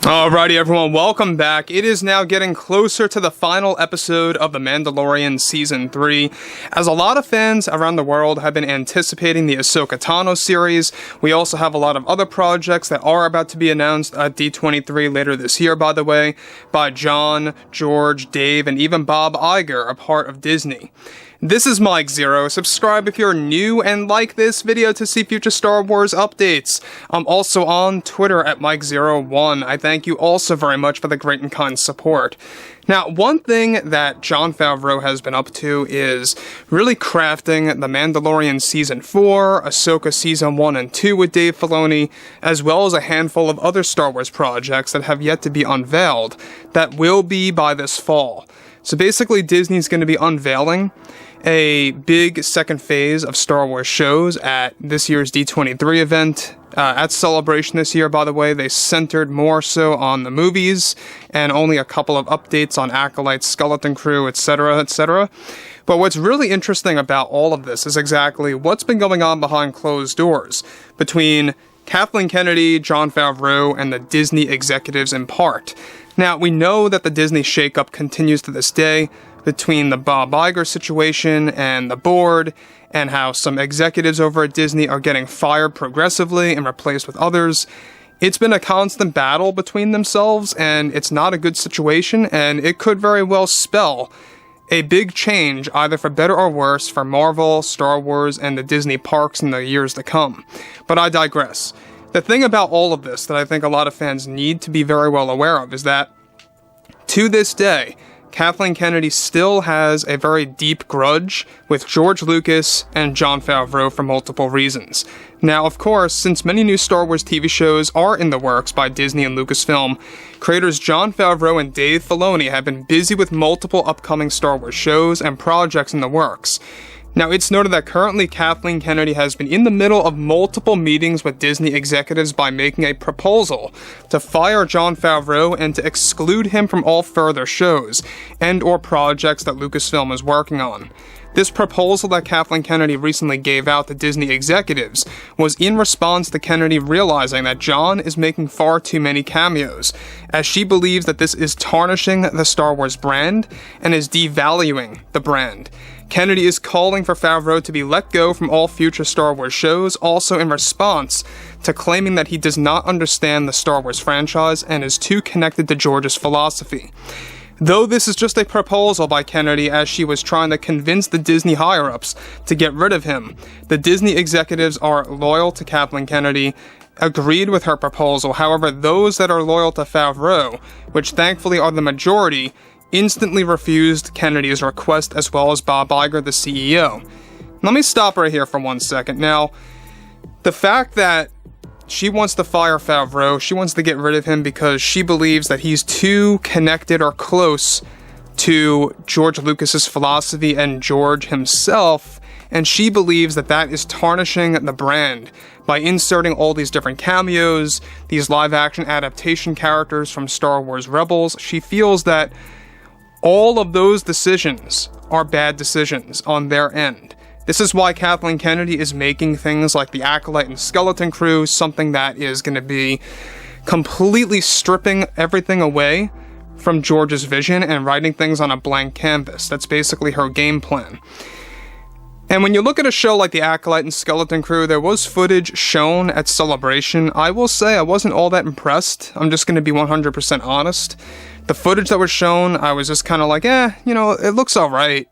Alrighty everyone, welcome back. It is now getting closer to the final episode of The Mandalorian Season 3. As a lot of fans around the world have been anticipating the Ahsoka Tano series, we also have a lot of other projects that are about to be announced at D23 later this year, by the way, by Jon, George, Dave, and even Bob Iger, a part of Disney. This is Mike Zero. Subscribe if you're new and like this video to see future Star Wars updates. I'm also on Twitter at Mike01. I thank you also very much for the great and kind support. Now, one thing that Jon Favreau has been up to is really crafting The Mandalorian Season 4, Ahsoka Season 1 and 2 with Dave Filoni, as well as a handful of other Star Wars projects that have yet to be unveiled that will be by this fall. So basically, Disney's going to be unveiling a big second phase of Star Wars shows at this year's D23 event. At Celebration this year, by the way, they centered more so on the movies and only a couple of updates on Acolyte, Skeleton Crew, etc., etc. But what's really interesting about all of this is exactly what's been going on behind closed doors between Kathleen Kennedy, Jon Favreau, and the Disney executives in part. Now, we know that the Disney shakeup continues to this day between the Bob Iger situation and the board, and how some executives over at Disney are getting fired progressively and replaced with others. It's been a constant battle between themselves, and it's not a good situation, and it could very well spell a big change, either for better or worse, for Marvel, Star Wars, and the Disney parks in the years to come. But I digress. The thing about all of this that I think a lot of fans need to be very well aware of is that, to this day, Kathleen Kennedy still has a very deep grudge with George Lucas and Jon Favreau for multiple reasons. Now, of course, since many new Star Wars TV shows are in the works by Disney and Lucasfilm, creators Jon Favreau and Dave Filoni have been busy with multiple upcoming Star Wars shows and projects in the works. Now, it's noted that currently Kathleen Kennedy has been in the middle of multiple meetings with Disney executives by making a proposal to fire Jon Favreau and to exclude him from all further shows and or projects that Lucasfilm is working on. This proposal that Kathleen Kennedy recently gave out to Disney executives was in response to Kennedy realizing that Jon is making far too many cameos, as she believes that this is tarnishing the Star Wars brand and is devaluing the brand. Kennedy is calling for Favreau to be let go from all future Star Wars shows, also in response to claiming that he does not understand the Star Wars franchise and is too connected to George's philosophy. Though this is just a proposal by Kennedy as she was trying to convince the Disney higher-ups to get rid of him, the Disney executives are loyal to Kathleen Kennedy, agreed with her proposal. However, those that are loyal to Favreau, which thankfully are the majority, instantly refused Kennedy's request, as well as Bob Iger, the CEO. Let me stop right here for 1 second. Now, the fact that she wants to fire Favreau, she wants to get rid of him because she believes that he's too connected or close to George Lucas's philosophy and George himself, and she believes that that is tarnishing the brand by inserting all these different cameos, these live-action adaptation characters from Star Wars Rebels. She feels that all of those decisions are bad decisions on their end. This is why Kathleen Kennedy is making things like the Acolyte and Skeleton Crew something that is going to be completely stripping everything away from George's vision and writing things on a blank canvas. That's basically her game plan. And when you look at a show like the Acolyte and Skeleton Crew, there was footage shown at Celebration. I will say I wasn't all that impressed. I'm just going to be 100% honest. The footage that was shown, I was just kind of like, it looks alright.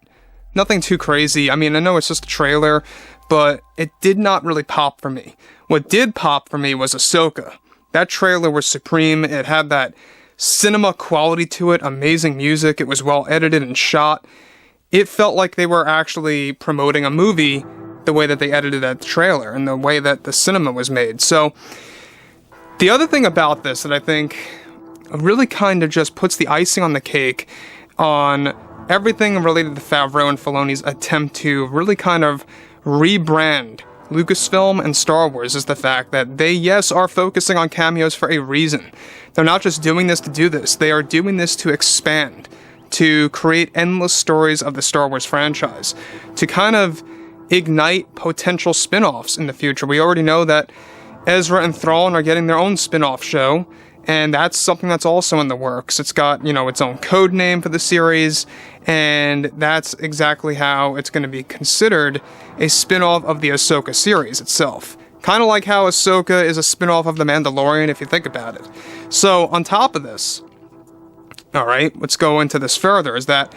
Nothing too crazy. I mean, I know it's just a trailer, but it did not really pop for me. What did pop for me was Ahsoka. That trailer was supreme. It had that cinema quality to it, amazing music. It was well edited and shot. It felt like they were actually promoting a movie the way that they edited that trailer and the way that the cinema was made. So, the other thing about this that I think really kind of just puts the icing on the cake on everything related to Favreau and Filoni's attempt to really kind of rebrand Lucasfilm and Star Wars is the fact that they, yes, are focusing on cameos for a reason. They're not just doing this to do this. They are doing this to expand, to create endless stories of the Star Wars franchise, to kind of ignite potential spin-offs in the future. We already know that Ezra and Thrawn are getting their own spin-off show, and that's something that's also in the works. It's got, its own code name for the series, and that's exactly how it's going to be considered a spin-off of the Ahsoka series itself. Kind of like how Ahsoka is a spin-off of The Mandalorian, if you think about it. So, on top of this, alright, let's go into this further, is that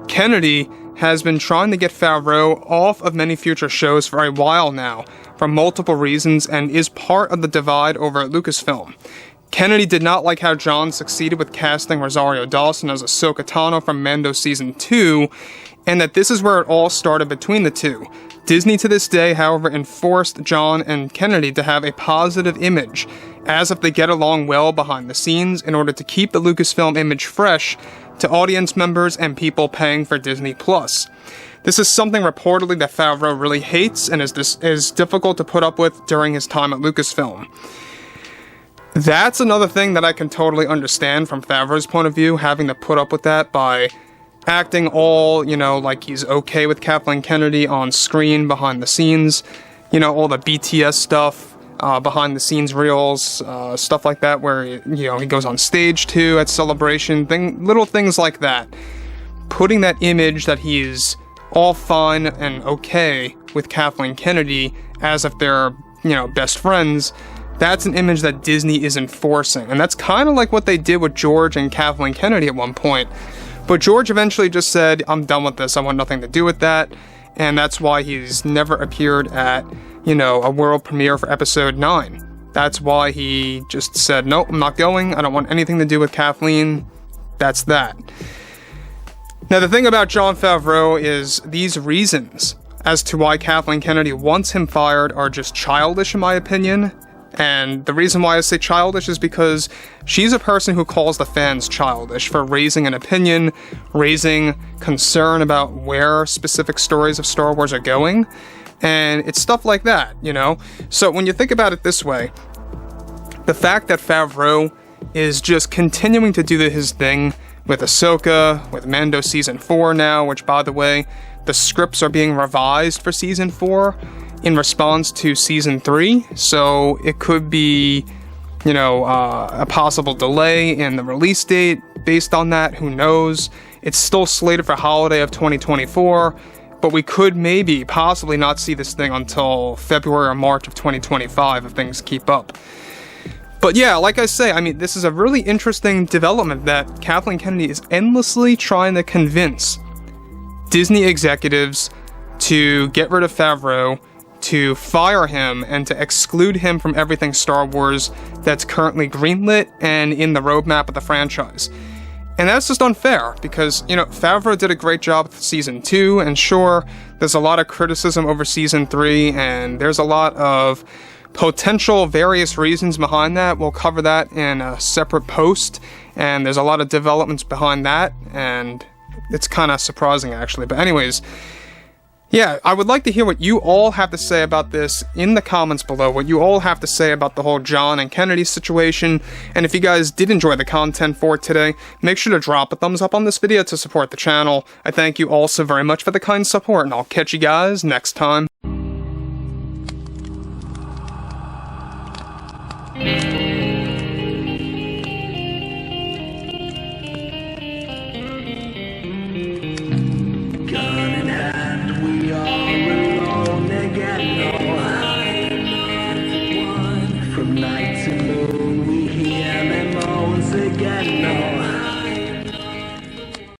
Kennedy has been trying to get Favreau off of many future shows for a while now, for multiple reasons, and is part of the divide over at Lucasfilm. Kennedy did not like how John succeeded with casting Rosario Dawson as Ahsoka Tano from Mando Season 2, and that this is where it all started between the two. Disney to this day, however, enforced John and Kennedy to have a positive image, as if they get along well behind the scenes in order to keep the Lucasfilm image fresh to audience members and people paying for Disney+. This is something reportedly that Favreau really hates and is difficult to put up with during his time at Lucasfilm. That's another thing that I can totally understand from Favreau's point of view, having to put up with that by acting all, like he's okay with Kathleen Kennedy on screen behind the scenes, all the BTS stuff, behind the scenes reels, stuff like that where, he goes on stage too at Celebration, little things like that. Putting that image that he's all fine and okay with Kathleen Kennedy as if they're, best friends, that's an image that Disney is enforcing. And that's kind of like what they did with George and Kathleen Kennedy at one point. But George eventually just said, I'm done with this, I want nothing to do with that. And that's why he's never appeared at, a world premiere for Episode 9. That's why he just said, nope, I'm not going, I don't want anything to do with Kathleen. That's that. Now, the thing about Jon Favreau is these reasons as to why Kathleen Kennedy wants him fired are just childish, in my opinion. And the reason why I say childish is because she's a person who calls the fans childish for raising an opinion, raising concern about where specific stories of Star Wars are going, and it's stuff like that, So when you think about it this way, the fact that Favreau is just continuing to do his thing with Ahsoka, with Mando Season 4 now, which, by the way, the scripts are being revised for Season 4, in response to Season 3, so it could be, a possible delay in the release date based on that, who knows. It's still slated for holiday of 2024, but we could possibly not see this thing until February or March of 2025 if things keep up. But yeah, like I say, this is a really interesting development that Kathleen Kennedy is endlessly trying to convince Disney executives to get rid of Favreau, to fire him, and to exclude him from everything Star Wars that's currently greenlit and in the roadmap of the franchise. And that's just unfair, because, Favreau did a great job with Season 2, and sure, there's a lot of criticism over Season 3, and there's a lot of potential various reasons behind that. We'll cover that in a separate post, and there's a lot of developments behind that, and it's kind of surprising, actually. But anyways, yeah, I would like to hear what you all have to say about this in the comments below, what you all have to say about the whole John and Kennedy situation, and if you guys did enjoy the content for today, make sure to drop a thumbs up on this video to support the channel. I thank you all so very much for the kind support, and I'll catch you guys next time.